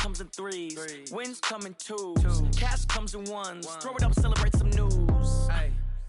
comes in threes. Wins come in twos. Cash comes in ones. Throw it up, celebrate some news.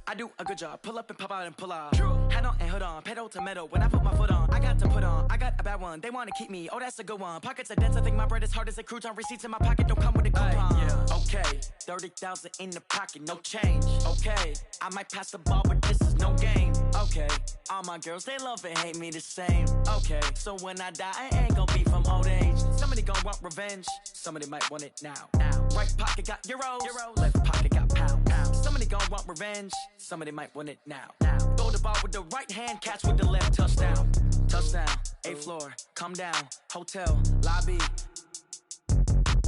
I do a good job. Pull up and pop out and pull out. Head on and hood on. Pedal to metal. When I put my foot on, I got to put on. I got a bad one. They want to keep me. Oh, that's a good one. Pockets are dense. I think my bread is hard as a crouton. Receipts in my pocket don't come with a coupon. Okay, 30,000 in the pocket, no change. Okay, I might pass the ball, but this is no game. Okay, all my girls, they love and hate me the same. Okay, so when I die, I ain't gonna be from old age. Somebody gon' want revenge. Somebody might want it now. Right pocket got euros. Left pocket got pounds. Somebody gon' want revenge. Somebody might want it now. Throw the ball with the right hand, catch with the left. Touchdown. Touchdown. 8th floor. Come down. Hotel. Lobby.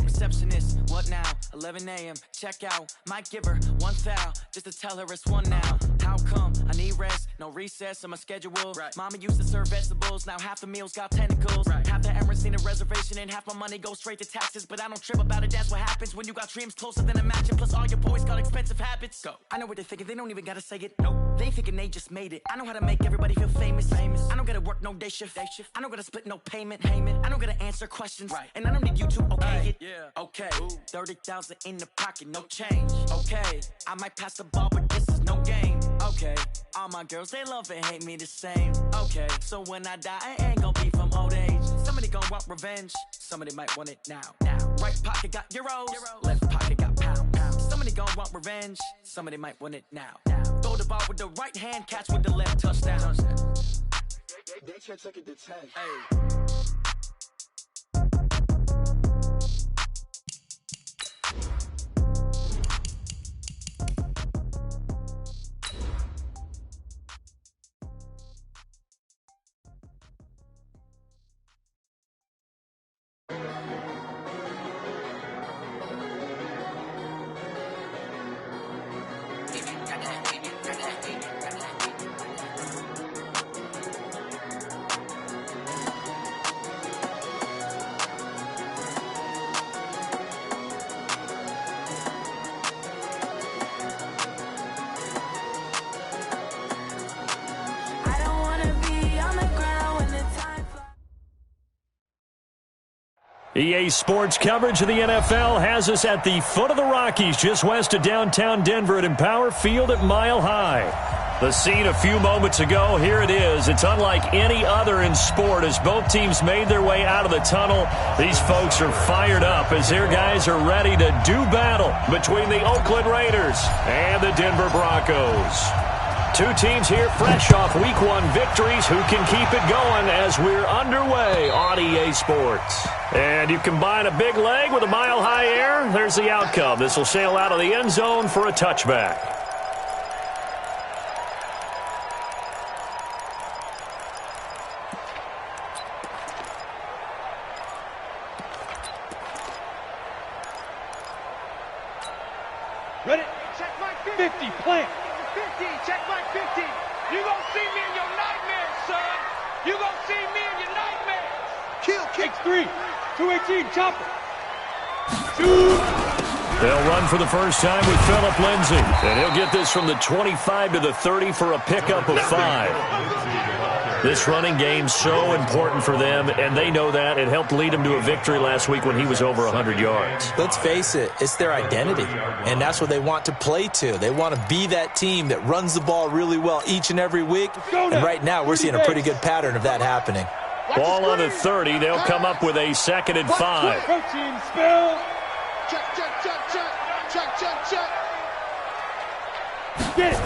Receptionist, what now? 11 a.m. Check out. Might give her one foul just to tell her it's one now. How come? I need rest, no recess in my schedule. Mama used to serve vegetables, now half the meals got tentacles. Half the Emirates need a reservation and half my money goes straight to taxes. But I don't trip about it, that's what happens when you got dreams closer than a match. And plus all your boys got expensive habits. Go. I know what they're thinking, they don't even gotta say it. Nope. They ain't thinking they just made it. I know how to make everybody feel famous. I don't gotta work no day shift. I don't gotta split no payment. I don't gotta answer questions. And I don't need you to okay it. Okay, 30,000 in the pocket, no change. Okay, I might pass the ball, but this is no game. Okay, all my girls, they love and hate me the same. Okay, so when I die, I ain't gonna be from old age. Somebody gon' want revenge. Somebody might want it now. Right pocket got euros. Left pocket got pounds. Somebody gon' want revenge. Somebody might want it now. Throw the ball with the right hand, catch with the left. Touchdown. They can't take it to 10. EA Sports coverage of the NFL has us at the foot of the Rockies, just west of downtown Denver at Empower Field at Mile High. The scene a few moments ago, here it is. It's unlike any other in sport as both teams made their way out of the tunnel. These folks are fired up as their guys are ready to do battle between the Oakland Raiders and the Denver Broncos. Two teams here fresh off Week 1 victories. Who can keep it going as we're underway on EA Sports? And you combine a big leg with a mile-high air, there's the outcome. This will sail out of the end zone for a touchback. Ready? Check my 50, plant. 50, check my 50. You gonna see me in your nightmares, son. You gonna see me in your nightmares. Kill, kick 3. 218, chopper. Shoot. They'll run for the first time with Phillip Lindsay. And he'll get this from the 25 to the 30 for a pickup of 5. This running game's so important for them, and they know that. It helped lead them to a victory last week when he was over 100 yards. Let's face it, it's their identity, and that's what they want to play to. They want to be that team that runs the ball really well each and every week, and right now we're seeing a pretty good pattern of that happening. Ball on the 30. They'll come up with a 2nd and 5. Protein spill. Check, check, check, check. Check, check, check. Get it.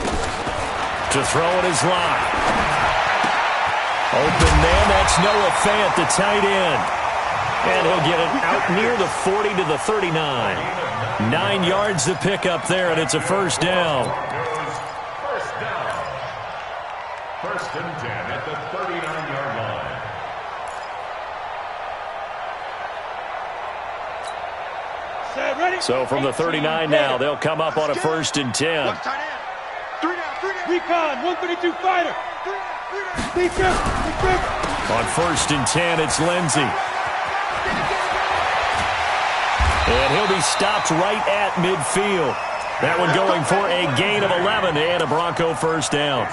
To throw it is line. Open man, that's Noah Fant, the tight end. And he'll get it out near the 40 to the 39. 9 yards to pick up there, and it's a first down. First down. 1st and 10 at the 39-yard line. So from the 39 now, they'll come up on a 1st and 10. Recon, 132 fighter. On 1st and 10, it's Lindsay. And he'll be stopped right at midfield. That one going for a gain of 11 and a Bronco first down.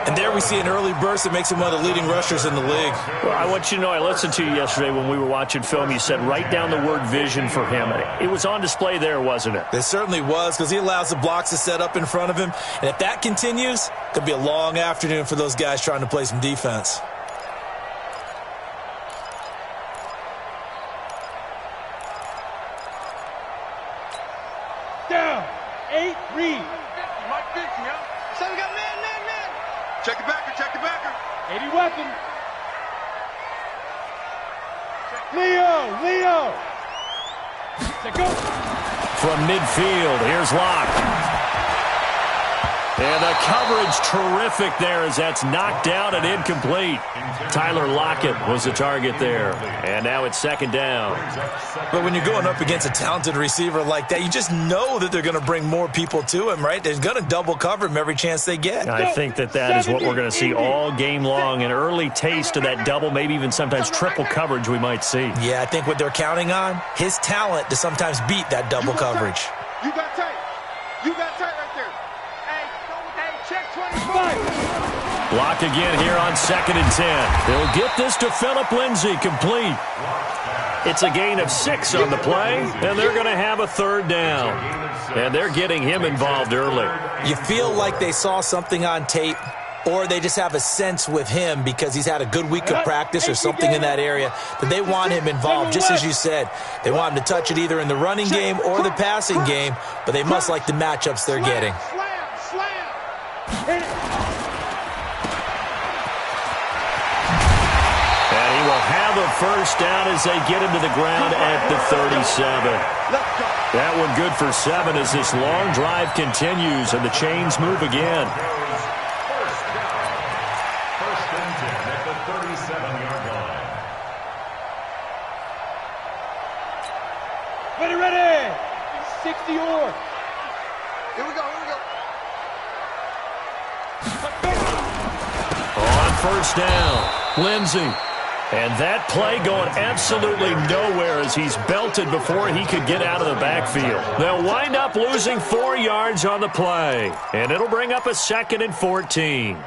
And there we see an early burst that makes him one of the leading rushers in the league. Well, I want you to know, I listened to you yesterday when we were watching film. You said write down the word vision for him. It was on display there, wasn't it? It certainly was, because he allows the blocks to set up in front of him. And if that continues, it could be a long afternoon for those guys trying to play some defense. Down. 8 read. Mike 50, huh? So we got man. Check the backer. 80 weapon. Leo. Let's go. From midfield, here's Locke. And the coverage terrific there as that's knocked out and incomplete. Tyler Lockett was the target there. And now it's second down. But when you're going up against a talented receiver like that, you just know that they're going to bring more people to him, right? They're going to double cover him every chance they get. I think that is what we're going to see all game long. An early taste of that double, maybe even sometimes triple coverage we might see. Yeah, I think what they're counting on, his talent to sometimes beat that double coverage. You got tight right there. Hey, check 25. Block again here on 2nd and 10. They'll get this to Phillip Lindsay, complete. It's a gain of 6 on the play, and they're going to have a third down. And they're getting him involved early. You feel like they saw something on tape, or they just have a sense with him because he's had a good week of practice or something in that area that they want him involved, just as you said. They want him to touch it either in the running game or the passing game, but they must like the matchups they're getting. Slam. Have a first down as they get him to the ground at the 37. That one good for 7 as this long drive continues and the chains move again. First and 10 at the 37-yard line. Ready. 60 or. Here we go. On first down, Lindsay. And that play going absolutely nowhere as he's belted before he could get out of the backfield. They'll wind up losing 4 yards on the play. And it'll bring up a 2nd and 14. Here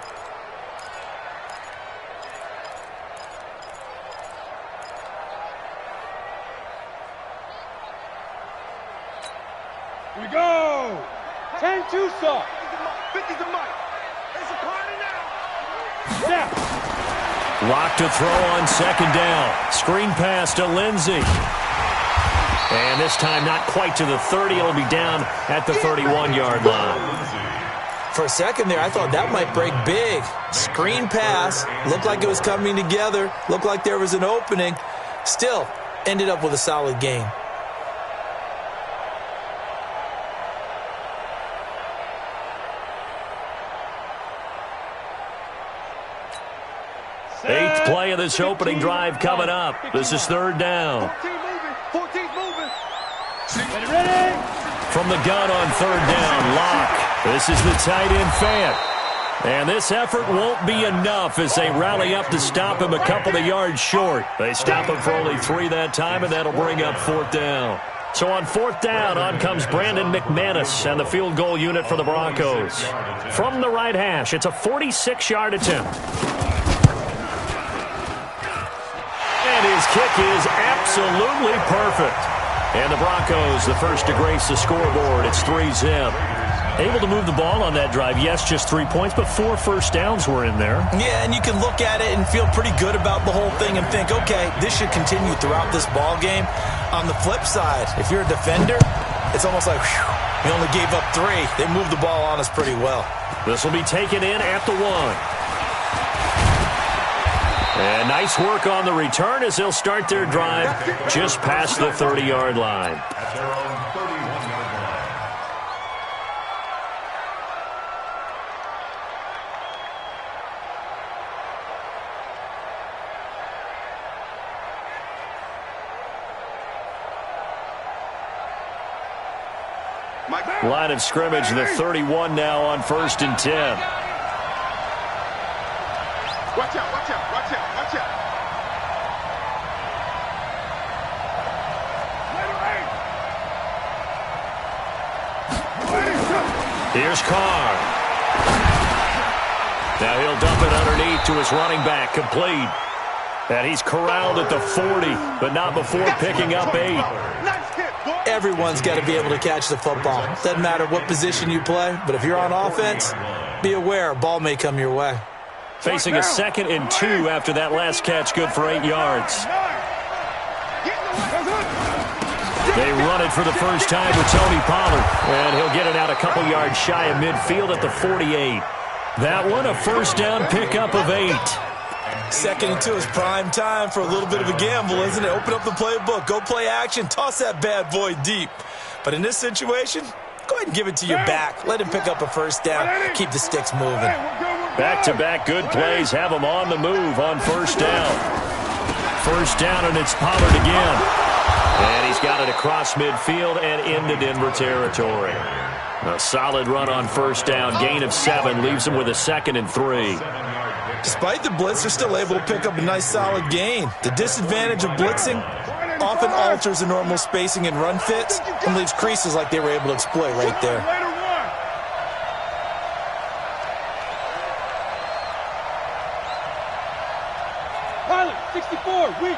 we go. 10-2 saw. 50's a mic. It's a party now. Yeah. Lock to throw on 2nd down. Screen pass to Lindsay. And this time not quite to the 30. It'll be down at the 31-yard line. For a second there, I thought that might break big. Screen pass. Looked like it was coming together. Looked like there was an opening. Still, ended up with a solid gain. Eighth play of this opening drive coming up. This is 3rd down. 14's moving. Ready. From the gun on 3rd down, Locke. This is the tight end Fant. And this effort won't be enough as they rally up to stop him a couple of yards short. They stop him for only 3 that time, and that'll bring up 4th down. So on 4th down, on comes Brandon McManus and the field goal unit for the Broncos. From the right hash, it's a 46-yard attempt. And his kick is absolutely perfect. And the Broncos, the first to grace the scoreboard. It's 3-zip. Able to move the ball on that drive. Yes, just 3 points, but 4 first downs were in there. Yeah, and you can look at it and feel pretty good about the whole thing and think, okay, this should continue throughout this ball game. On the flip side, if you're a defender, it's almost like, whew, we only gave up 3. They moved the ball on us pretty well. This will be taken in at the 1. And nice work on the return as they'll start their drive just past the 30-yard line. At their own 31-yard line. Line of scrimmage, the 31 now on 1st and 10. Watch out, watch out, watch out, watch out. Here's Carr. Now he'll dump it underneath to his running back, complete. And he's corralled at the 40, but not before picking up 8. Everyone's got to be able to catch the football. Doesn't matter what position you play, but if you're on offense, be aware a ball may come your way. Facing a 2nd and 2 after that last catch, good for 8 yards. They run it for the first time with Tony Pollard, and he'll get it out a couple yards shy of midfield at the 48. That one, a first down pickup of 8. 2nd and 2 is prime time for a little bit of a gamble, isn't it? Open up the playbook, go play action, toss that bad boy deep. But in this situation, go ahead and give it to your back. Let him pick up a first down, keep the sticks moving. Back-to-back good plays have him on the move on first down. First down, and it's Pollard again. And he's got it across midfield and into Denver territory. A solid run on first down, gain of 7, leaves him with a 2nd and 3. Despite the blitz, they're still able to pick up a nice solid gain. The disadvantage of blitzing often alters the normal spacing and run fits and leaves creases like they were able to exploit right there. Pilot, 64, weak.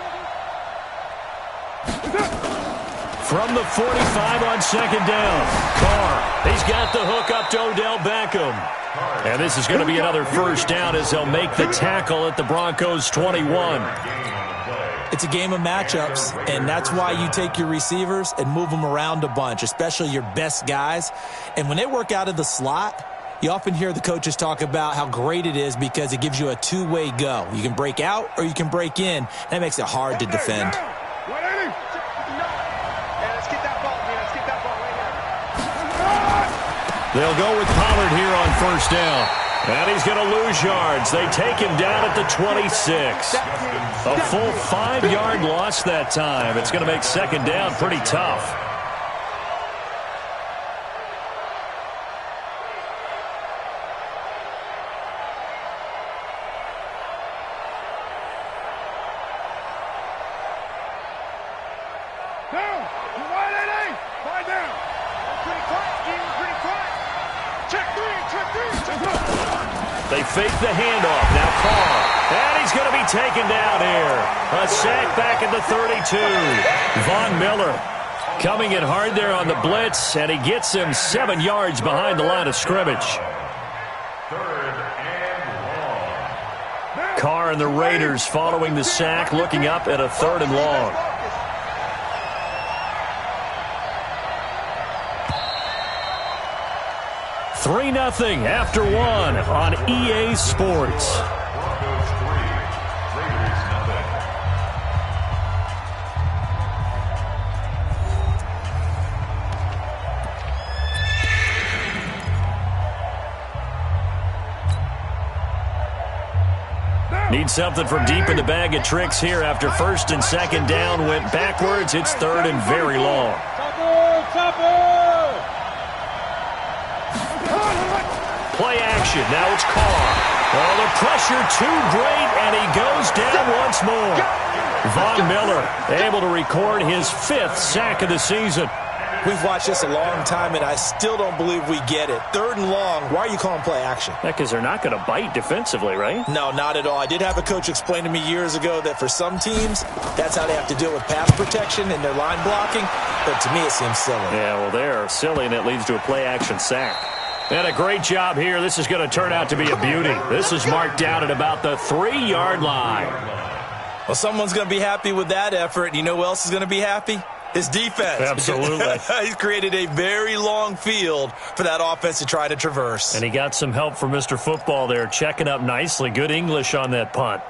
From the 45 on 2nd down, Carr. He's got the hook up to Odell Beckham. And this is going to be another first down as they'll make the tackle at the Broncos' 21. It's a game of matchups, and that's why you take your receivers and move them around a bunch, especially your best guys. And when they work out of the slot, you often hear the coaches talk about how great it is because it gives you a two-way go. You can break out or you can break in. That makes it hard to defend. They'll go with Pollard here on first down. And he's going to lose yards. They take him down at the 26. A full 5-yard loss that time. It's going to make 2nd down pretty tough. They fake the handoff. Now Carr. And he's going to be taken down here. A sack back at the 32. Von Miller coming in hard there on the blitz, and he gets him 7 yards behind the line of scrimmage. 3rd and long. Carr and the Raiders following the sack, looking up at a 3rd and long. Three 3-0 after 1 on EA Sports. Broncos 3, Raiders 0. Need something from deep in the bag of tricks here after 1st and 2nd down went backwards. It's 3rd and very long. Play action. Now it's Carr. Oh, the pressure too great, and he goes down once more. Von Miller able to record his 5th sack of the season. We've watched this a long time, and I still don't believe we get it. 3rd and long. Why are you calling play action? Because they're not going to bite defensively, right? No, not at all. I did have a coach explain to me years ago that for some teams, that's how they have to deal with pass protection and their line blocking. But to me, it seems silly. Yeah, well, they're silly, and it leads to a play action sack. And a great job here. This is going to turn out to be a beauty. This is marked down at about the 3-yard line. Well, someone's going to be happy with that effort. You know who else is going to be happy? His defense. Absolutely. He's created a very long field for that offense to try to traverse. And he got some help from Mr. Football there, checking up nicely. Good English on that punt.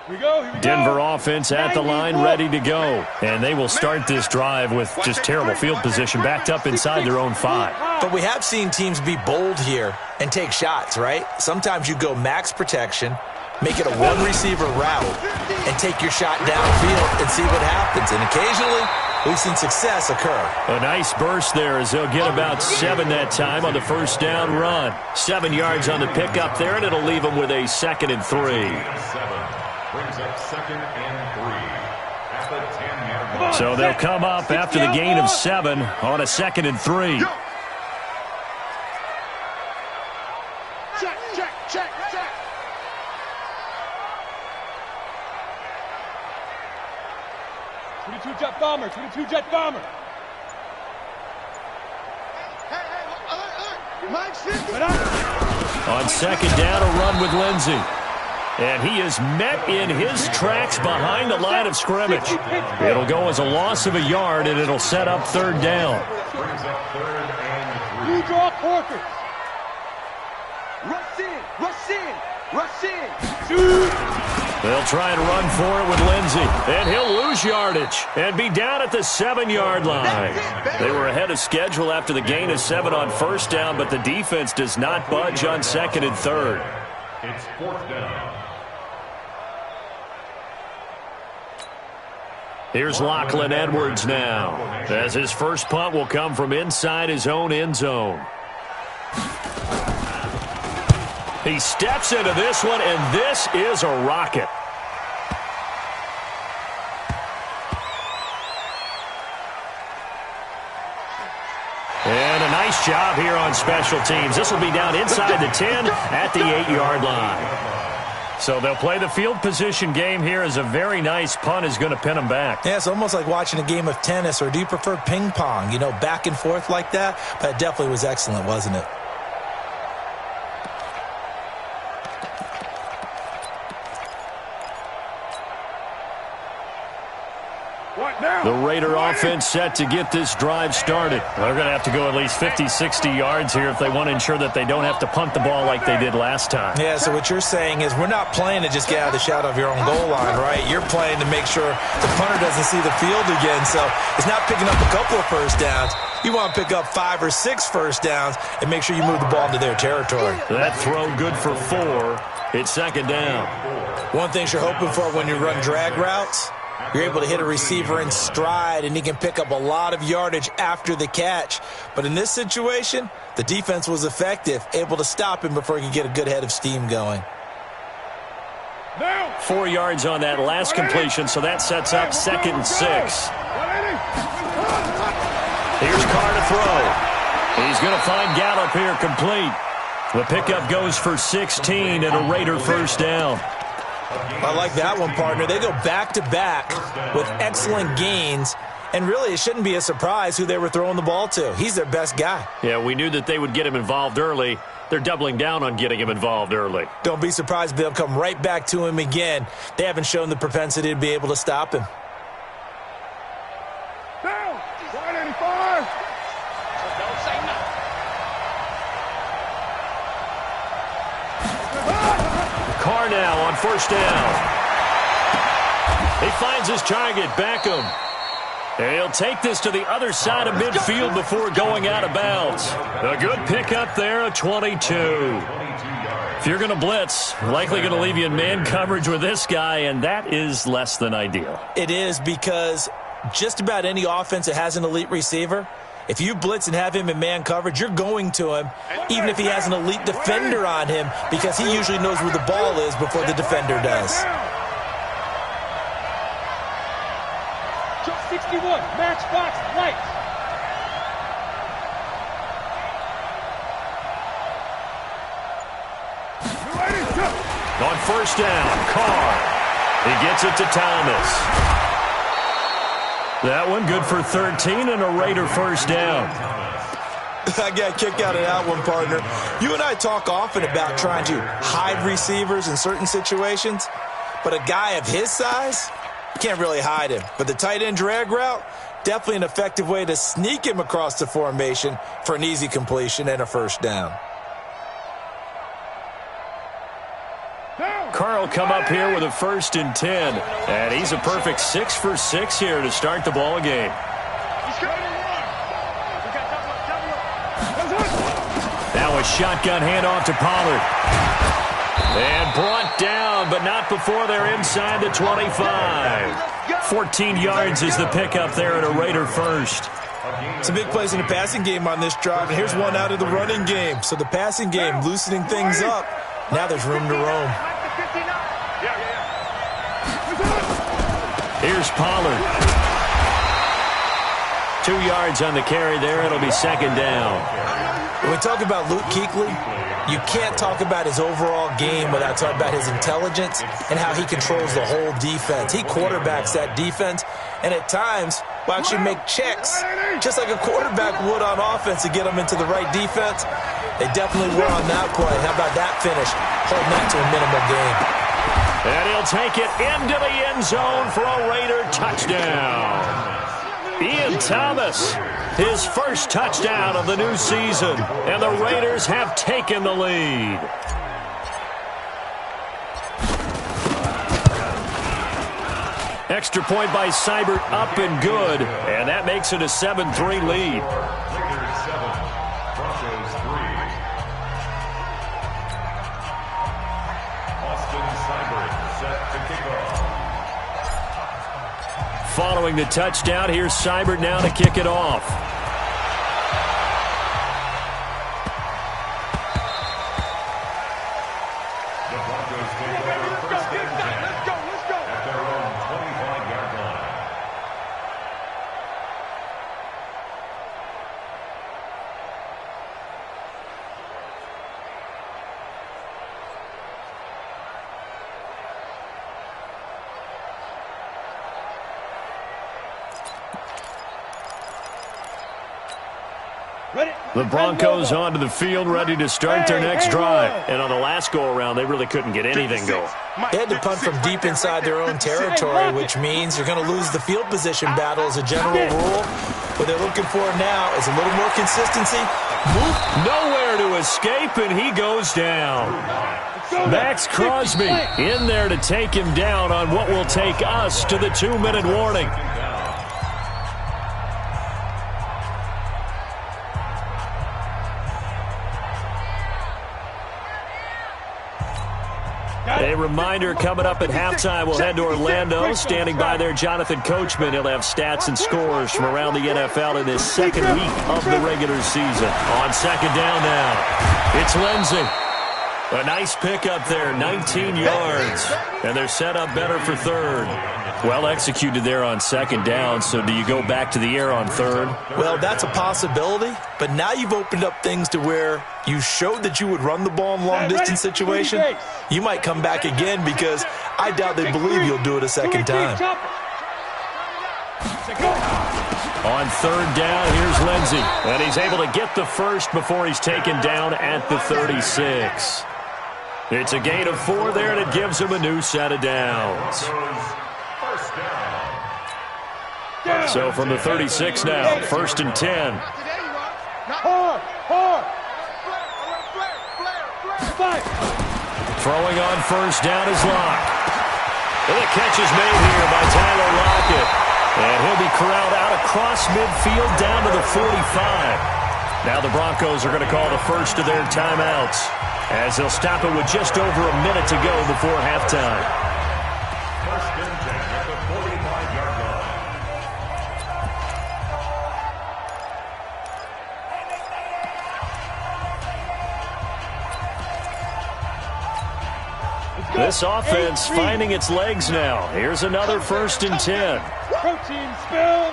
Here we go. Denver offense at the line, ready to go. And they will start this drive with just terrible field position, backed up inside their own 5. But we have seen teams be bold here and take shots, right? Sometimes you go max protection, make it a one-receiver route, and take your shot downfield and see what happens. And occasionally, we've seen success occur. A nice burst there as they'll get about 7 that time on the first down run. 7 yards on the pickup there, and it'll leave them with a 2nd and 3. 7 brings up 2nd and 3. at the 10-yard line. So they'll come up after the gain of 7 on a 2nd and 3. Check, check, check, check. Jet bomber, 22 jet bomber. On 2nd down, a run with Lindsey. And he is met in his tracks behind the line of scrimmage. It'll go as a loss of a yard, and it'll set up 3rd down. Brings up 3rd and 3. Blue draw Corkers. Rush in, rush in, rush in. Shoot. They'll try and run for it with Lindsey. And he'll lose yardage and be down at the 7-yard line. They were ahead of schedule after the gain of 7 on 1st down, but the defense does not budge on 2nd and 3rd. It's 4th down. Here's Lachlan Edwards now, as his first punt will come from inside his own end zone. He steps into this one, and this is a rocket. And a nice job here on special teams. This will be down inside the 10 at the 8-yard line. So they'll play the field position game here as a very nice punt is going to pin them back. Yeah, it's almost like watching a game of tennis, or do you prefer ping pong? You know, back and forth like that? But it definitely was excellent, wasn't it? The Raider offense set to get this drive started. They're going to have to go at least 50, 60 yards here if they want to ensure that they don't have to punt the ball like they did last time. Yeah, so what you're saying is we're not playing to just get out of the shadow of your own goal line, right? You're playing to make sure the punter doesn't see the field again. So it's not picking up a couple of first downs. You want to pick up 5 or 6 first downs and make sure you move the ball into their territory. That throw good for 4. It's 2nd down. One thing you're hoping for when you run drag routes, you're able to hit a receiver in stride, and he can pick up a lot of yardage after the catch. But in this situation, the defense was effective, able to stop him before he could get a good head of steam going. 4 yards on that last completion, so that sets up 2nd and 6. Here's Carr to throw. He's going to find Gallup here complete. The pickup goes for 16 and a Raider first down. I like that one, partner. They go back-to-back with excellent gains, and really it shouldn't be a surprise who they were throwing the ball to. He's their best guy. Yeah, we knew that they would get him involved early. They're doubling down on getting him involved early. Don't be surprised if they'll come right back to him again. They haven't shown the propensity to be able to stop him. Down, 185. Don't say nothing. Carr now on first down. He finds his target, Beckham. And he'll take this to the other side of midfield before going out of bounds. A good pickup there, a 22. If you're going to blitz, likely going to leave you in man coverage with this guy, and that is less than ideal. It is, because just about any offense that has an elite receiver, if you blitz and have him in man coverage, you're going to him, even if he has an elite defender on him, because he usually knows where the ball is before the defender does. 61, matchbox lights. On first down, Carr. He gets it to Thomas. That one good for 13 and a Raider first down. I got a kick out of that one, partner. You and I talk often about trying to hide receivers in certain situations, but a guy of his size, can't really hide him. But the tight end drag route, definitely an effective way to sneak him across the formation for an easy completion and a first down. Carr will come up here with a 1st and 10. And he's a perfect 6 for 6 here to start the ball game. Now a shotgun handoff to Pollard. And brought down, but not before they're inside the 25. 14 yards is the pickup there at a Raider first. Some big plays in the passing game on this drive, and here's one out of the running game. So the passing game loosening things up. Now there's room to roam. Here's Pollard. 2 yards on the carry there. It'll be second down. When we talk about Luke Kuechly, you can't talk about his overall game without talking about his intelligence and how he controls the whole defense. He quarterbacks that defense, and at times will actually make checks, just like a quarterback would on offense to get them into the right defense. They definitely were on that play. How about that finish? Holding that to a minimal gain. And he'll take it into the end zone for a Raider touchdown. Ian Thomas, his first touchdown of the new season, and the Raiders have taken the lead. Extra point by Seibert, up and good, and that makes it a 7-3 lead. Raiders 7, Broncos 3. Austin Seibert set to kick off. Following the touchdown, here's Seibert now to kick it off. The Broncos take over first and 10 at their own 25-yard line. The Broncos onto the field, ready to start their next drive. And on the last go-around, they really couldn't get anything going. They had to punt from deep inside their own territory, which means you're going to lose the field position battle as a general rule. What they're looking for now is a little more consistency. Nowhere to escape, and he goes down. Max Crosby in there to take him down on what will take us to the 2-minute warning. A reminder, coming up at halftime, we'll head to Orlando. Standing by there, Jonathan Coachman. He'll have stats and scores from around the NFL in this second week of the regular season. On second down now, it's Lindsey. A nice pickup there, 19 yards. And they're set up better for third. Well executed there on second down, so do you go back to the air on third? Well, that's a possibility, but now you've opened up things to where you showed that you would run the ball in long-distance situation. You might come back again because I doubt they believe you'll do it a second time. On third down, here's Lindsey. And he's able to get the first before he's taken down at the 36. It's a gain of 4 there, and it gives him a new set of downs. So from the 36 now, first and 10. Throwing on first down is Locke. And the catch is made here by Tyler Lockett. And he'll be corralled out across midfield down to the 45. Now the Broncos are going to call the first of their timeouts, as they'll stop it with just over a minute to go before halftime. First and 10 at the 45-yard line. This offense finding its legs now. Here's another first and 10. Protein spill.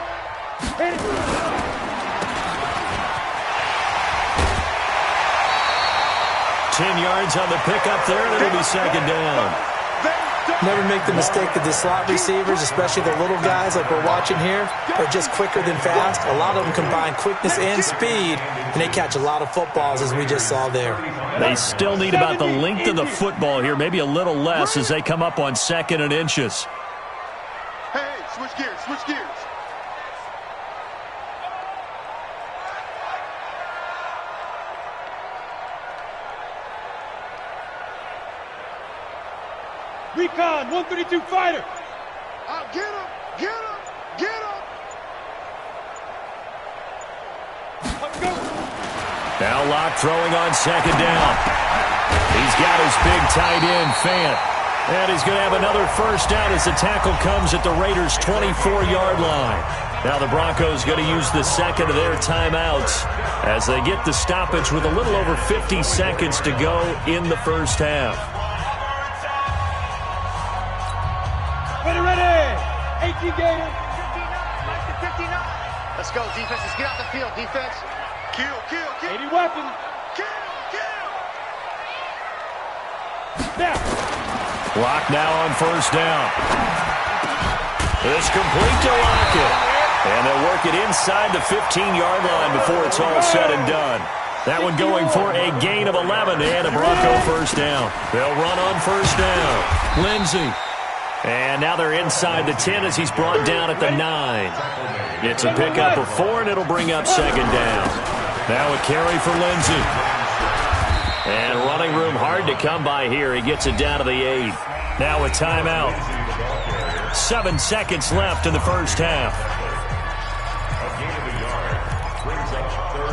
10 yards on the pickup there, and it'll be second down. Never make the mistake that the slot receivers, especially the little guys like we're watching here, are just quicker than fast. A lot of them combine quickness and speed, and they catch a lot of footballs, as we just saw there. They still need about the length of the football here, maybe a little less as they come up on second and inches. Hey, switch gears, switch gears. Recon, 132 fighter. I'll get him, get him, get him. Let's go. Now Locke throwing on second down. He's got his big tight end, Fant. And he's going to have another first down as the tackle comes at the Raiders' 24-yard line. Now the Broncos going to use the second of their timeouts as they get the stoppage with a little over 50 seconds to go in the first half. Ready, ready. 8 Get you, Gator. 59, Mike to 59. Let's go, defense. Let's get out the field, defense. Kill, kill, kill. 80 weapon. Kill, kill. Now. Lock now on first down. It's complete to Lockett. And they'll work it inside the 15-yard line before it's all said and done. That one going for a gain of 11 and a Bronco first down. They'll run on first down. Lindsey. And now they're inside the 10 as he's brought down at the 9. It's a pickup of 4, and it'll bring up second down. Now a carry for Lindsey. And running room hard to come by here. He gets it down to the 8. Now a timeout. 7 seconds left in the first half.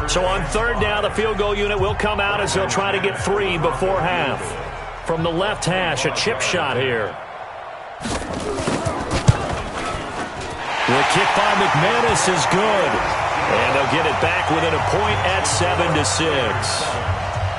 So on third down, the field goal unit will come out as they'll try to get 3 before half. From the left hash, a chip shot here. The kick by McManus is good. And they'll get it back within a point at 7-6.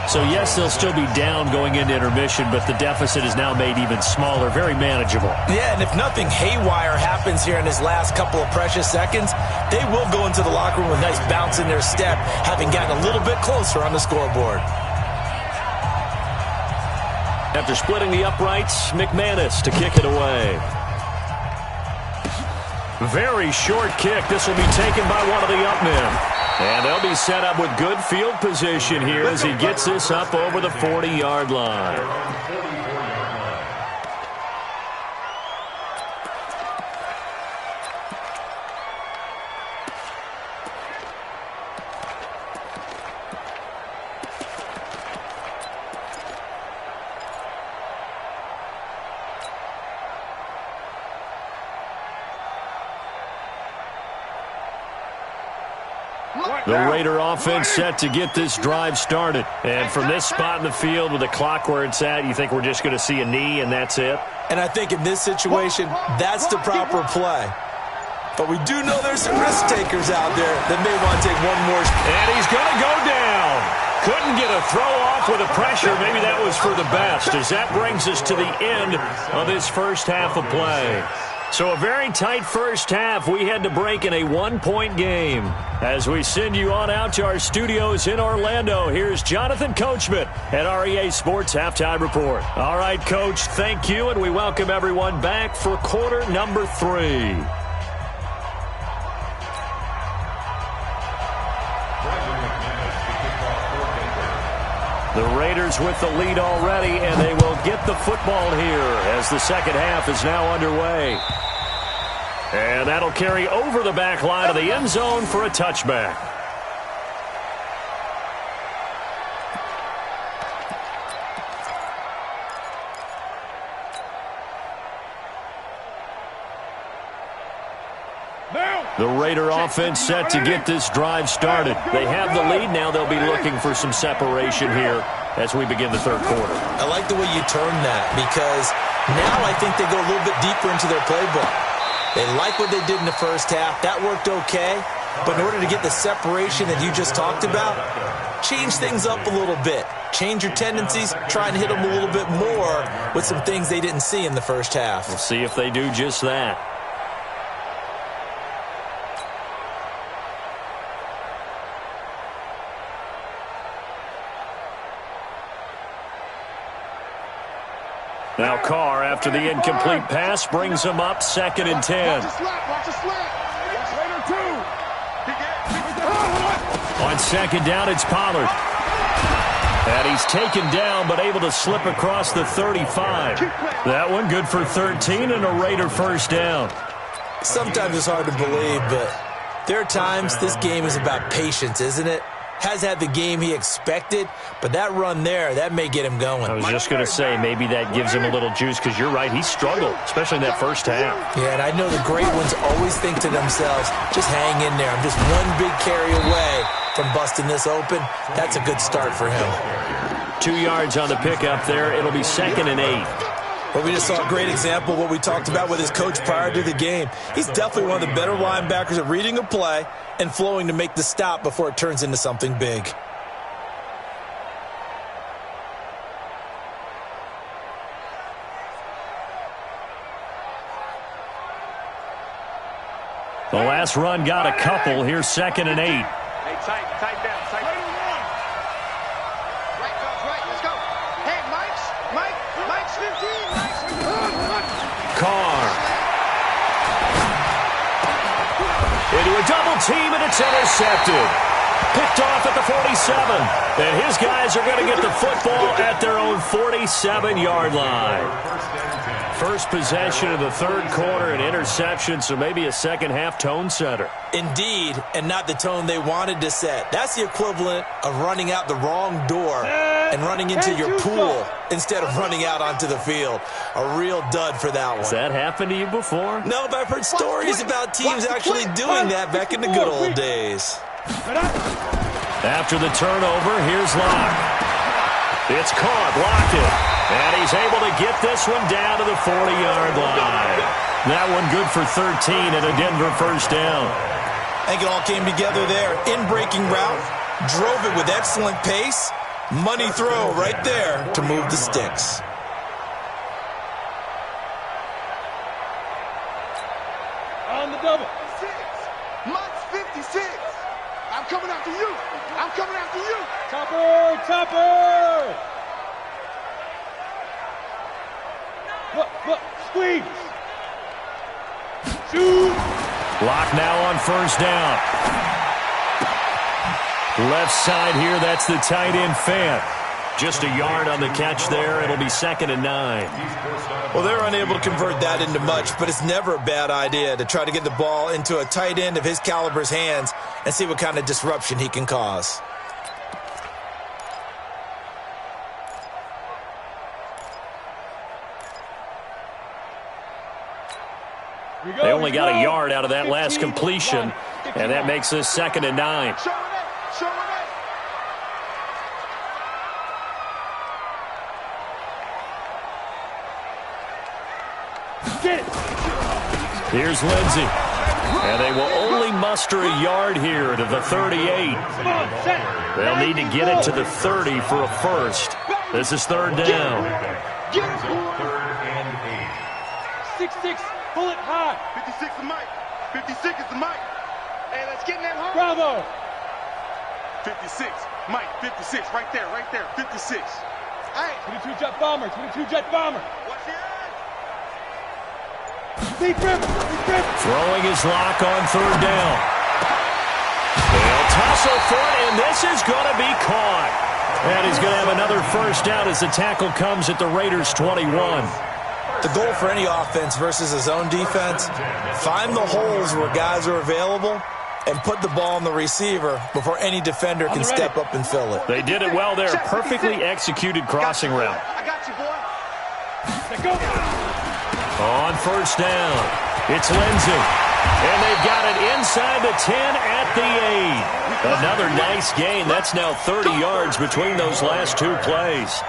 So, yes, they'll still be down going into intermission, but the deficit is now made even smaller, very manageable. Yeah, and if nothing haywire happens here in his last couple of precious seconds, they will go into the locker room with a nice bounce in their step, having gotten a little bit closer on the scoreboard. After splitting the uprights, McManus to kick it away. Very short kick. This will be taken by one of the up men. And they'll be set up with good field position here as he gets this up over the 40-yard line. The Raider offense set to get this drive started. And from this spot in the field with the clock where it's at, you think we're just going to see a knee and that's it? And I think in this situation, that's the proper play. But we do know there's some risk takers out there that may want to take one more. And he's going to go down. Couldn't get a throw off with the pressure. Maybe that was for the best, as that brings us to the end of this first half of play. So a very tight first half. We had to break in a one-point game. As we send you on out to our studios in Orlando, here's Jonathan Coachman at REA Sports Halftime Report. All right, Coach, thank you, and we welcome everyone back for quarter number 3. The Raiders with the lead already, and they will get the football here as the second half is now underway. And that'll carry over the back line of the end zone for a touchback. The Raider offense set to get this drive started. They have the lead. Now they'll be looking for some separation here as we begin the third quarter. I like the way you turn that, because now I think they go a little bit deeper into their playbook. They like what they did in the first half. That worked okay. But in order to get the separation that you just talked about, change things up a little bit. Change your tendencies. Try and hit them a little bit more with some things they didn't see in the first half. We'll see if they do just that. Now Carr, after the incomplete pass, brings him up 2nd and 10. On second down, it's Pollard. And he's taken down, but able to slip across the 35. That one good for 13 and a Raider first down. Sometimes it's hard to believe, but there are times this game is about patience, isn't it? Has had the game he expected, but that run there, that may get him going. I was just going to say, maybe that gives him a little juice, because you're right, he struggled, especially in that first half. Yeah, and I know the great ones always think to themselves, just hang in there. I'm just one big carry away from busting this open. That's a good start for him. 2 yards on the pickup there. It'll be 2nd and 8. Well, we just saw a great example of what we talked about with his coach prior to the game. He's definitely one of the better linebackers at reading a play and flowing to make the stop before it turns into something big. The last run got a couple. Here's 2nd and 8. Hey, tight down, tight down. Right, Dogs, right. Let's go. Hey, Mike's 15. Mike's. Carr. Into a double team, and it's intercepted. Picked off at the 47. And his guys are going to get the football at their own 47-yard line. First possession of the third quarter, an interception, so maybe a second-half tone setter. Indeed, and not the tone they wanted to set. That's the equivalent of running out the wrong door and running into your pool instead of running out onto the field. A real dud for that one. Has that happened to you before? No, but I've heard stories about teams actually doing that back in the good old days. After the turnover, here's Locke. It's caught, blocked it. And he's able to get this one down to the 40-yard line. That one good for 13 and a Denver first down. I think it all came together there. In-breaking route, drove it with excellent pace. Money throw right there to move the sticks. On the double. 56. Mike's 56. I'm coming after you. I'm coming after you. Topper. Look, squeeze. Shoot. Lock now on first down. Left side here, that's the tight end Fant. Just a yard on the catch there. It'll be 2nd and 9. Well, they're unable to convert that into much, but it's never a bad idea to try to get the ball into a tight end of his caliber's hands and see what kind of disruption he can cause. They only got a yard out of that last completion, and that makes this 2nd and 9. Here's Lindsey. And they will only muster a yard here to the 38. They'll need to get it to the 30 for a first. This is 3rd down. 6-6, pull it high. 56 is Mike. 56 is the Mike. Hey, let's get in that home. Bravo. 56. Mike, 56. Right there. 56. Hey. 22 jet bomber. Watch it. Deep river. Throwing his Lock on 3rd down. They'll tussle for it, and this is going to be caught. And he's going to have another first down as the tackle comes at the Raiders' 21. The goal for any offense versus a zone defense, find the holes where guys are available and put the ball on the receiver before any defender can step up and fill it. They did it well there. Perfectly executed crossing route. I got you, boy. Let's go. On first down, it's Lindsey. And they've got it inside the 10 at the 8. Another nice gain. That's now 30 yards between those last two plays.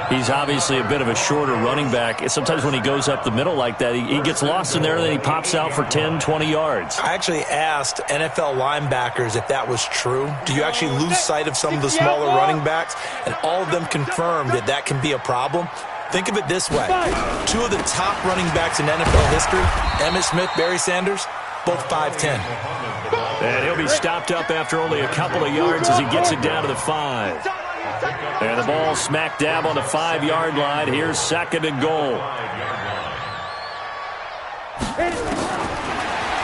He's obviously a bit of a shorter running back. Sometimes when he goes up the middle like that, he gets lost in there, and then he pops out for 10, 20 yards. I actually asked NFL linebackers if that was true. Do you actually lose sight of some of the smaller running backs? And all of them confirmed that that can be a problem. Think of it this way. Two of the top running backs in NFL history, Emmitt Smith, Barry Sanders, both 5'10". And he'll be stopped up after only a couple of yards as he gets it down to the 5. And the ball smack dab on the 5-yard line. Here's 2nd and goal.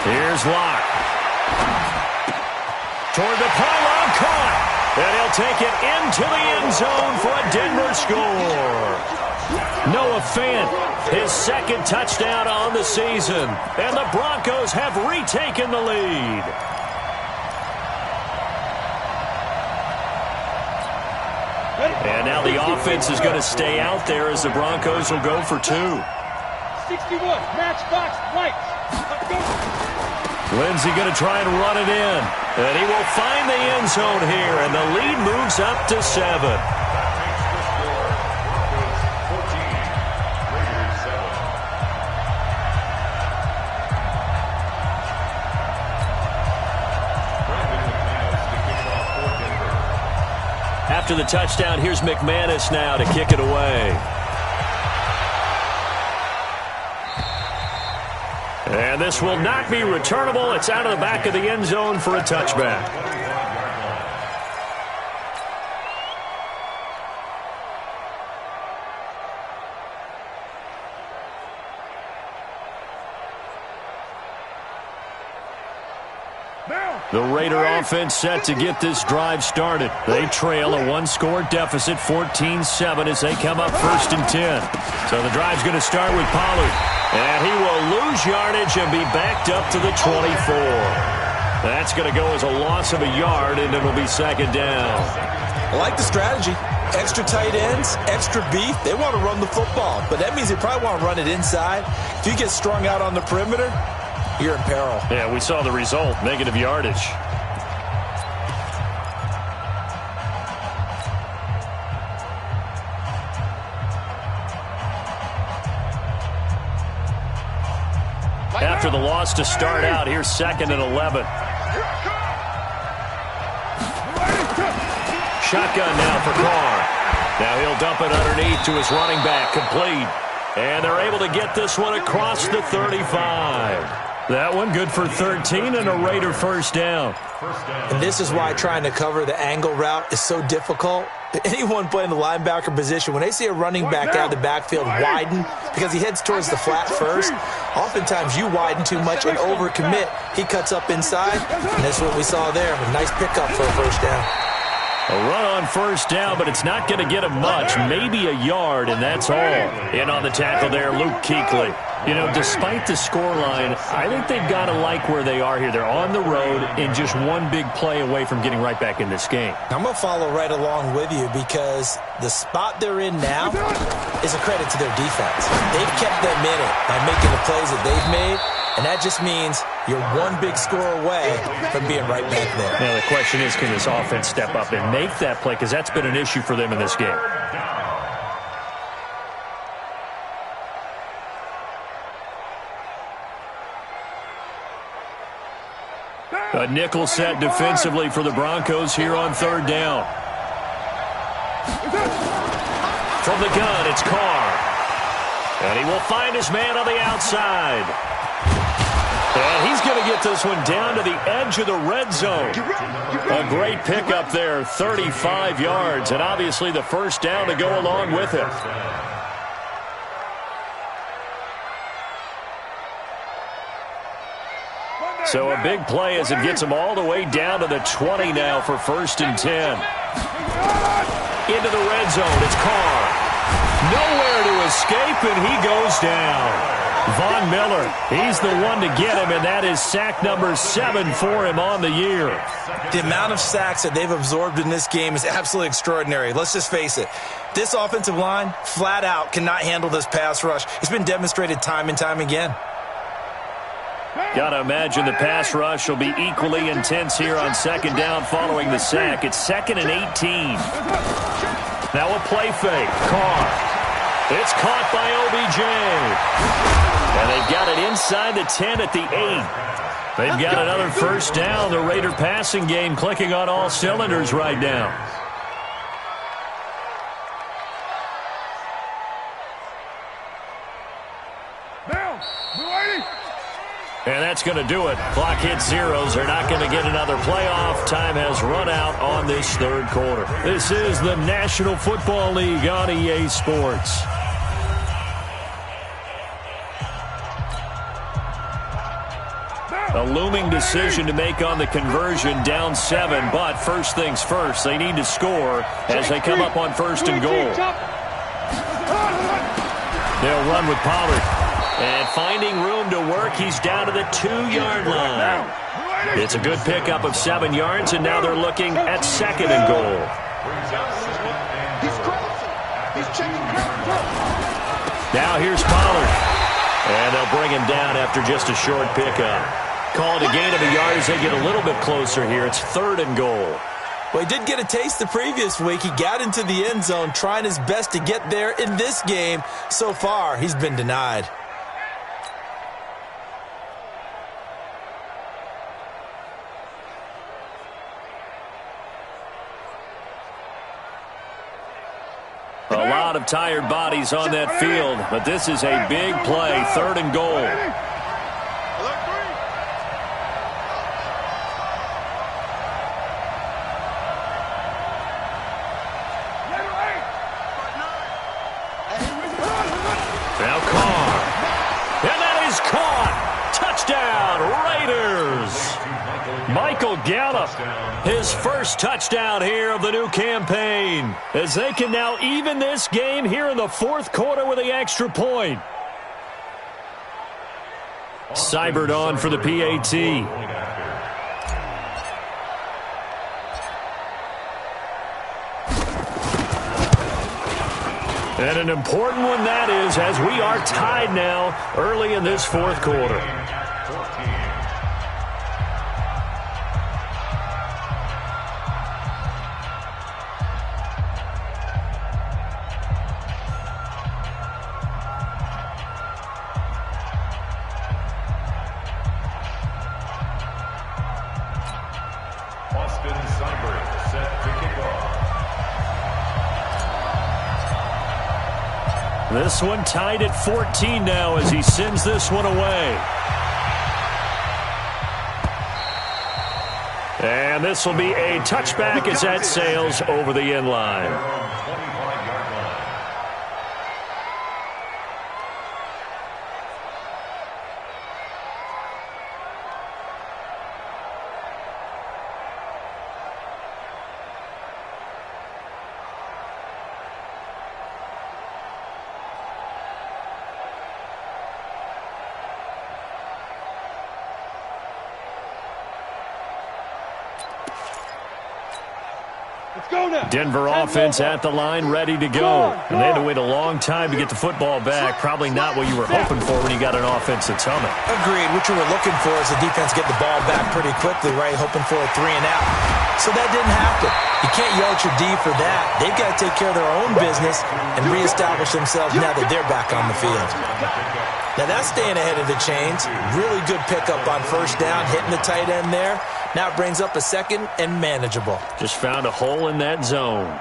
Here's Locke. Toward the pylon, caught. And he'll take it into the end zone for a Denver score. Noah Fant, his 2nd touchdown on the season. And the Broncos have retaken the lead. And now the offense is going to stay out there as the Broncos will go for 2. 61, matchbox, White. Lindsey going to try and run it in. And he will find the end zone here, and the lead moves up to 7. After the touchdown, here's McManus now to kick it away. And this will not be returnable. It's out of the back of the end zone for a touchback. The Raider offense set to get this drive started. They trail a one-score deficit, 14-7, as they come up 1st and 10. So the drive's going to start with Pollard. And he will lose yardage and be backed up to the 24. That's going to go as a loss of a yard, and it'll be 2nd down. I like the strategy. Extra tight ends, extra beef. They want to run the football, but that means they probably want to run it inside. If you get strung out on the perimeter, you're in peril. Yeah, we saw the result, negative yardage. After the loss to start out, here's 2nd and 11. Shotgun now for Carr. Now he'll dump it underneath to his running back, complete. And they're able to get this one across the 35. That one good for 13 and a Raider 1st down. And this is why trying to cover the angle route is so difficult. Anyone playing the linebacker position, when they see a running back out of the backfield widen because he heads towards the flat first, oftentimes you widen too much and overcommit. He cuts up inside, and that's what we saw there. A nice pickup for a 1st down. A run on 1st down, but it's not going to get him much. Maybe a yard, and that's all. In on the tackle there, Luke Kuechly. You know, despite the scoreline, I think they've got to like where they are here. They're on the road and just one big play away from getting right back in this game. I'm going to follow right along with you because the spot they're in now is a credit to their defense. They've kept them in it by making the plays that they've made, and that just means you're one big score away from being right back there. Now, the question is, can this offense step up and make that play? Because that's been an issue for them in this game. A nickel set defensively for the Broncos here on 3rd down. From the gun, it's Carr. And he will find his man on the outside. And he's going to get this one down to the edge of the red zone. A great pickup there, 35 yards, and obviously the 1st down to go along with it. So a big play as it gets him all the way down to the 20 now for 1st and 10. Into the red zone, it's Carr. Nowhere to escape, and he goes down. Von Miller, he's the one to get him, and that is sack number 7 for him on the year. The amount of sacks that they've absorbed in this game is absolutely extraordinary. Let's just face it. This offensive line, flat out, cannot handle this pass rush. It's been demonstrated time and time again. Got to imagine the pass rush will be equally intense here on 2nd down following the sack. It's 2nd and 18. Now a play fake. Carr. It's caught by OBJ. And they've got it inside the 10 at the 8. They've got another 1st down. The Raider passing game clicking on all cylinders right now. And that's going to do it. Clock hits zeros. They're not going to get another playoff. Time has run out on this 3rd quarter. This is the National Football League on EA Sports. A looming decision to make on the conversion, down 7. But first things first, they need to score as they come up on 1st and goal. They'll run with Pollard. And finding room to work, he's down to the 2-yard line. It's a good pickup of 7 yards, and now they're looking at 2nd and goal. Now here's Pollard. And they'll bring him down after just a short pickup. Call it a gain of a yard as they get a little bit closer here. It's 3rd and goal. Well, he did get a taste the previous week. He got into the end zone, trying his best to get there in this game. So far, he's been denied. A lot of tired bodies on that field, but this is a big play, 3rd and goal. Michael Gallup, his first touchdown here of the new campaign, as they can now even this game here in the fourth quarter with the extra point. Seibert on for the PAT. And an important one that is, as we are tied now early in this fourth quarter. This one tied at 14 now as he sends this one away. And this will be a touchback as that sails over the end line. Denver offense at the line, ready to go. And they had to wait a long time to get the football back. Probably not what you were hoping for when you got an offense that's humming. Agreed. What you were looking for is the defense get the ball back pretty quickly, right? Hoping for a 3 and out. So that didn't happen. You can't yell at your D for that. They've got to take care of their own business and reestablish themselves now that they're back on the field. Now that's staying ahead of the chains. Really good pickup on first down, hitting the tight end there. Now it brings up a second and manageable. Just found a hole in that zone.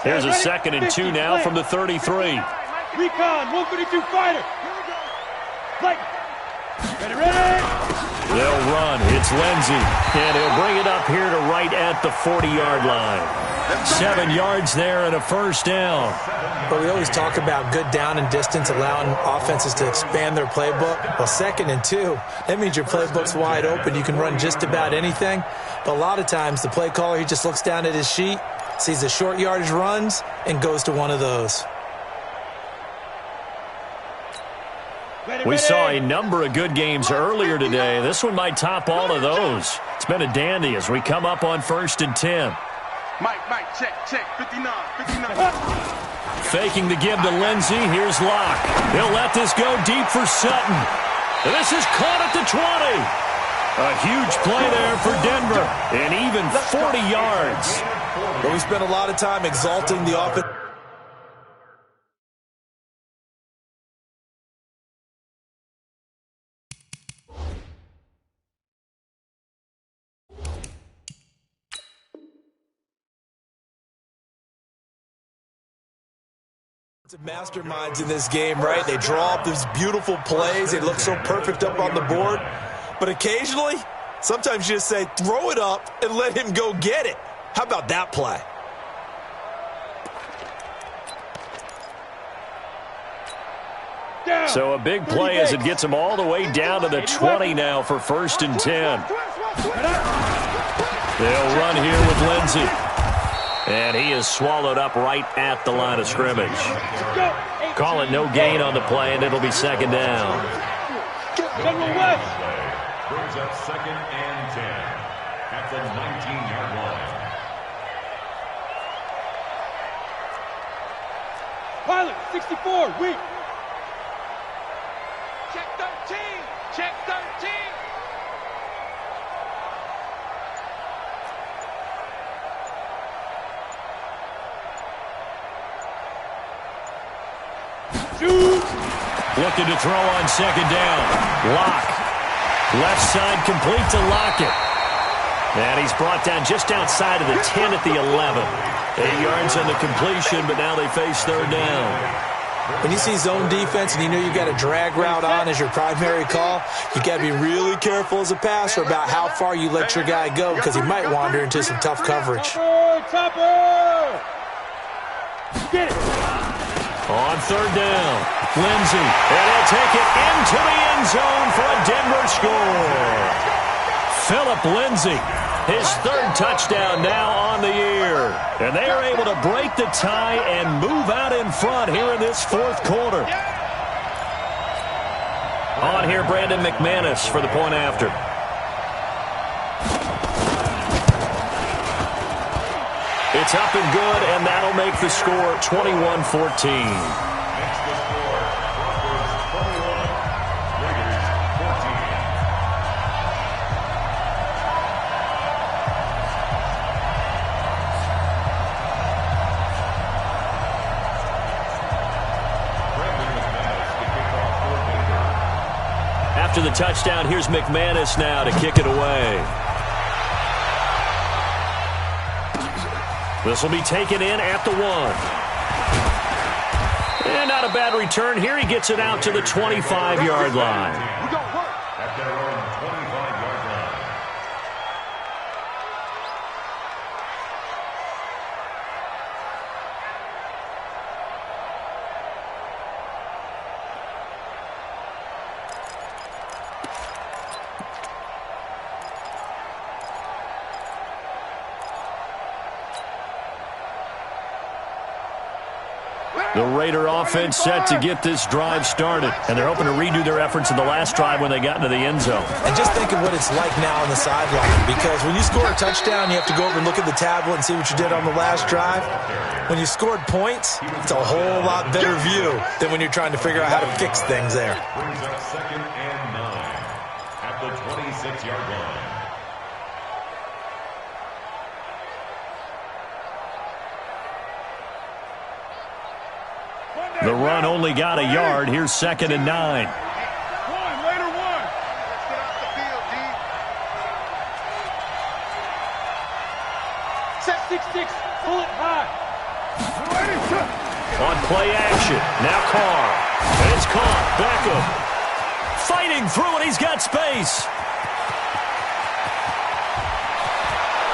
Here's a 2nd and 2 now from the 33. Recon, 152 fighter. Ready. They'll run. It's Lindsey. And he'll bring it up here to right at the 40-yard line. 7 yards there and a first down. But we always talk about good down and distance, allowing offenses to expand their playbook. Well, 2nd and 2, that means your playbook's wide open. You can run just about anything. But a lot of times the play caller, he just looks down at his sheet, sees the short yardage runs, and goes to one of those. We saw a number of good games earlier today. This one might top all of those. It's been a dandy as we come up on 1st and 10. Mike, check, 59. Faking the give to Lindsey. Here's Locke. He'll let this go deep for Sutton. And this is caught at the 20. A huge play there for Denver. And even 40 yards. But we spent a lot of time exalting the offense. Masterminds in this game, right? They draw up these beautiful plays. They look so perfect up on the board. But occasionally, sometimes you just say, throw it up and let him go get it. How about that play? So a big play as it gets him all the way down to the 20 now for 1st and 10. They'll run here with Lindsey. And he is swallowed up right at the line of scrimmage. Call it no gain on the play, and it'll be 2nd down. Brings up 2nd and 10 at the 19-yard line. Pilot, 64, weak. Check 13, check 13. Looking to throw on 2nd down. Locke. Left side complete to Lockett. And he's brought down just outside of the 10 at the 11. 8 yards on the completion, but now they face 3rd down. When you see zone defense and you know you got a drag route on as your primary call, you got to be really careful as a passer about how far you let your guy go because he might wander into some tough coverage. Topper! Get it! On 3rd down, Lindsey, and he'll take it into the end zone for a Denver score. Phillip Lindsay. His third touchdown now on the year. And they are able to break the tie and move out in front here in this fourth quarter. On here, Brandon McManus for the point after. It's up and good, and that'll make the score 21-14. After the touchdown, here's McManus now to kick it away. This will be taken in at the 1. And not a bad return here. He gets it out to the 25-yard line. At their own 25-yard line. The Raider offense set to get this drive started. And they're hoping to redo their efforts in the last drive when they got into the end zone. And just think of what it's like now on the sideline. Because when you score a touchdown, you have to go over and look at the tablet and see what you did on the last drive. When you scored points, it's a whole lot better view than when you're trying to figure out how to fix things there. Brings up 2nd and 9 at the 26-yard line. The run only got a yard. Here's 2nd and 9. Raider 1. Let's get off the field, D. Set 6-6. Pull it high. On play action. Now Carr. And it's caught. Beckham. Fighting through it. He's got space.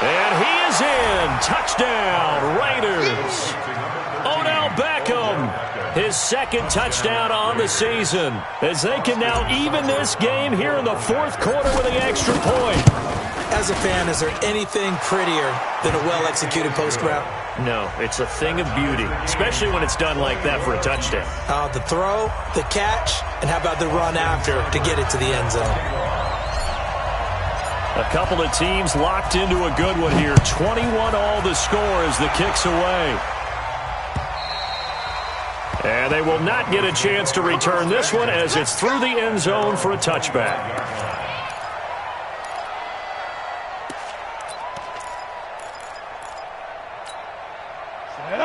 And he is in. Touchdown, Raiders. Odell Beckham. His 2nd touchdown on the season. As they can now even this game here in the fourth quarter with the extra point. As a fan, is there anything prettier than a well-executed post route? No, it's a thing of beauty, especially when it's done like that for a touchdown. The throw, the catch, and how about the run after to get it to the end zone? A couple of teams locked into a good one here. 21 all the score as the kick's away. And they will not get a chance to return this one as it's through the end zone for a touchback.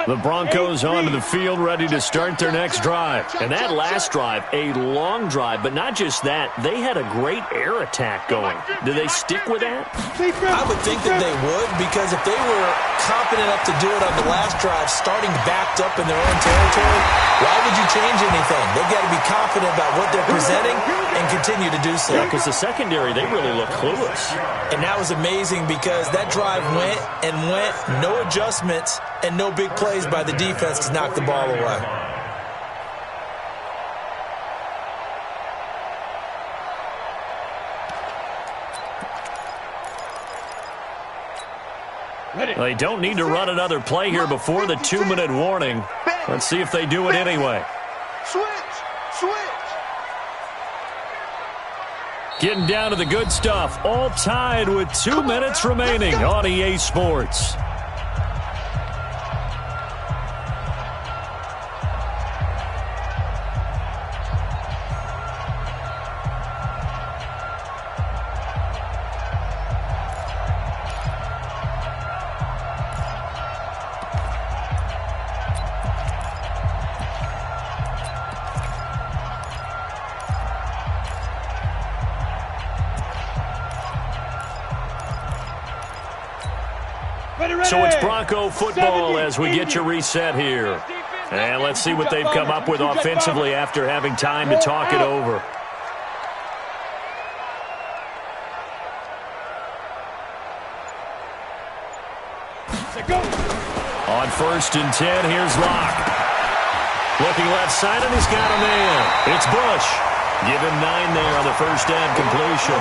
The Broncos onto the field, ready to start their next drive. And that last drive, a long drive, but not just that. They had a great air attack going. Do they stick with that? I would think that they would, because if they were confident enough to do it on the last drive, starting backed up in their own territory, why would you change anything? They've got to be confident about what they're presenting and continue to do so. Yeah, because the secondary, they really look clueless. And that was amazing because that drive went and went, no adjustments, and no big plays by the defense to knock the ball away. They don't need to run another play here before the 2-minute warning. Let's see if they do it anyway. Switch. Getting down to the good stuff. All tied with 2 minutes remaining on EA Sports. So it's Bronco football as we get you reset here. And let's see what they've come up with offensively after having time to talk it over. On 1st and 10, here's Locke. Looking left side, and he's got a man. It's Bush. Give him 9 there on the first down completion.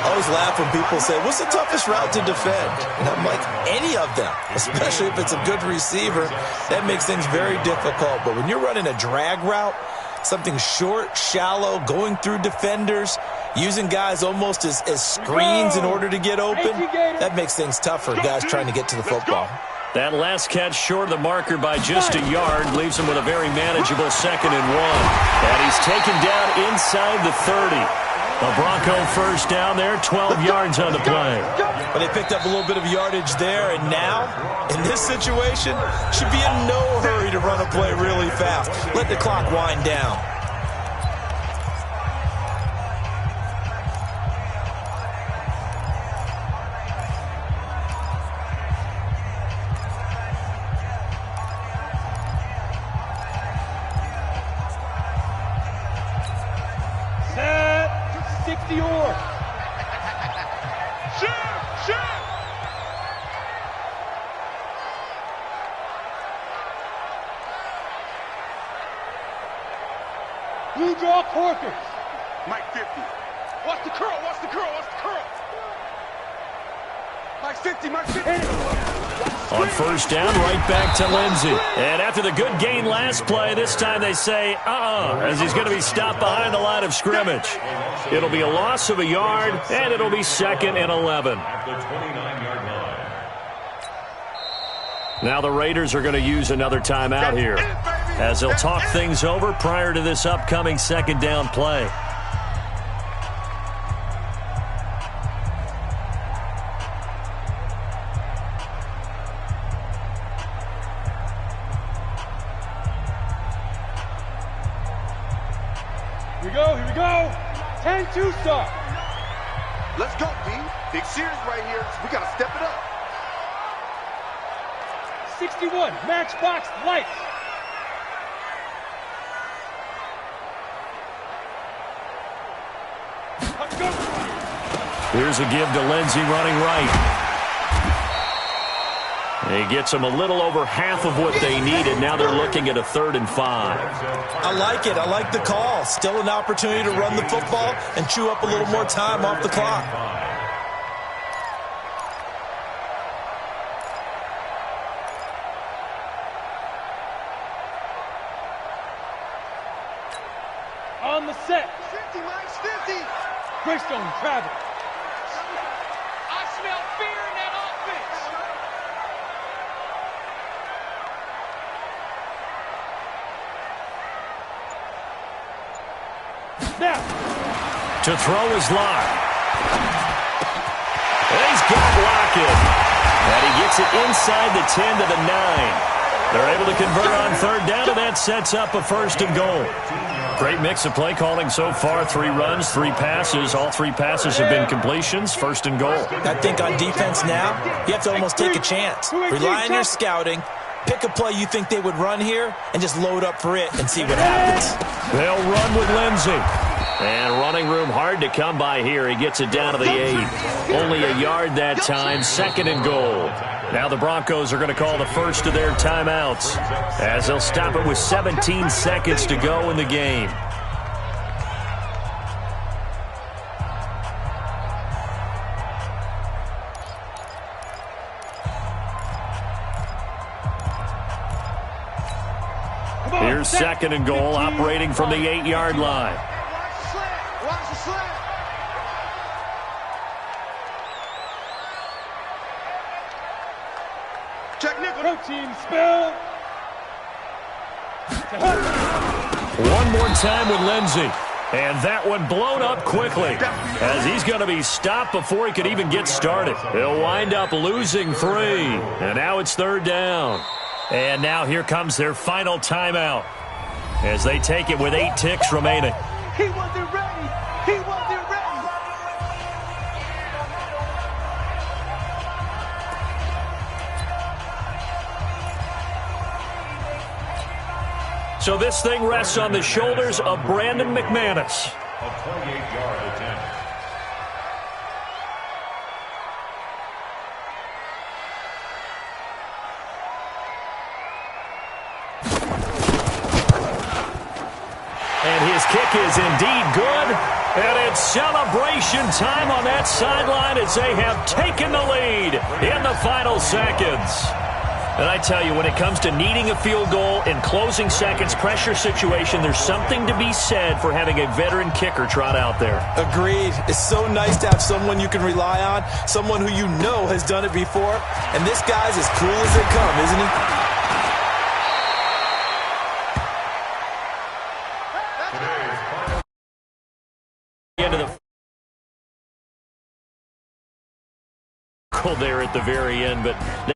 I always laugh when people say, what's the toughest route to defend? And I'm like, any of them, especially if it's a good receiver. That makes things very difficult. But when you're running a drag route, something short, shallow, going through defenders, using guys almost as screens in order to get open, that makes things tough for guys trying to get to the football. That last catch short of the marker by just a yard leaves him with a very manageable 2nd and 1. And he's taken down inside the 30. A Bronco first down there, 12 yards on the play. But they picked up a little bit of yardage there, and now, in this situation, should be in no hurry to run a play really fast. Let the clock wind down. Blue draw Corkers. Mike 50. Watch the curl, watch the curl, watch the curl. Mike 50, Mike 50. On first down, right back to Lindsey. And after the good gain last play, this time they say, as he's going to be stopped behind the line of scrimmage. It'll be a loss of a yard, and it'll be 2nd and 11. At the 29-yard line. Now the Raiders are going to use another timeout here, as they'll talk things over prior to this upcoming 2nd down play. Here we go. 10-2 start. Let's go, B. Big series right here. We got to step it up. 61, matchbox lights. Here's a give to Lindsey running right. He gets them a little over half of what they needed. Now they're looking at a 3rd and 5. I like it. I like the call. Still an opportunity to run the football and chew up a little more time off the clock. On the set. 50, Mike's 50. Greystone travel. I smell fear in that offense. Now. To throw his line. And he's got Lockett. And he gets it inside the 10 to the 9. They're able to convert on 3rd down, and that sets up a 1st and goal. Great mix of play calling so far. 3 runs, 3 passes. All 3 passes have been completions. 1st and goal. I think on defense now, you have to almost take a chance. Rely on your scouting. Pick a play you think they would run here and just load up for it and see what happens. They'll run with Lindsey. And running room hard to come by here. He gets it down to the 8. Only a yard that time. 2nd and goal. Now the Broncos are going to call the first of their timeouts, as they'll stop it with 17 seconds to go in the game. Here's 2nd and goal, operating from the 8-yard line. Watch the slant. Check nickel. Protein spill. One more time with Lindsey. And that one blown up quickly, as he's going to be stopped before he could even get started. He'll wind up losing 3. And now it's 3rd down. And now here comes their final timeout, as they take it with 8 ticks remaining. He wasn't ready. He wasn't ready. So this thing rests on the shoulders of Brandon McManus. A 28-yard attempt. And His kick is indeed good, and it's celebration time on that sideline as they have taken the lead in the final seconds. And I tell you, when it comes to needing a field goal in closing seconds, pressure situation, there's something to be said for having a veteran kicker trot out there. Agreed. It's so nice to have someone you can rely on, someone who you know has done it before. And this guy's as cool as they come, isn't he? Into the there at the very end, but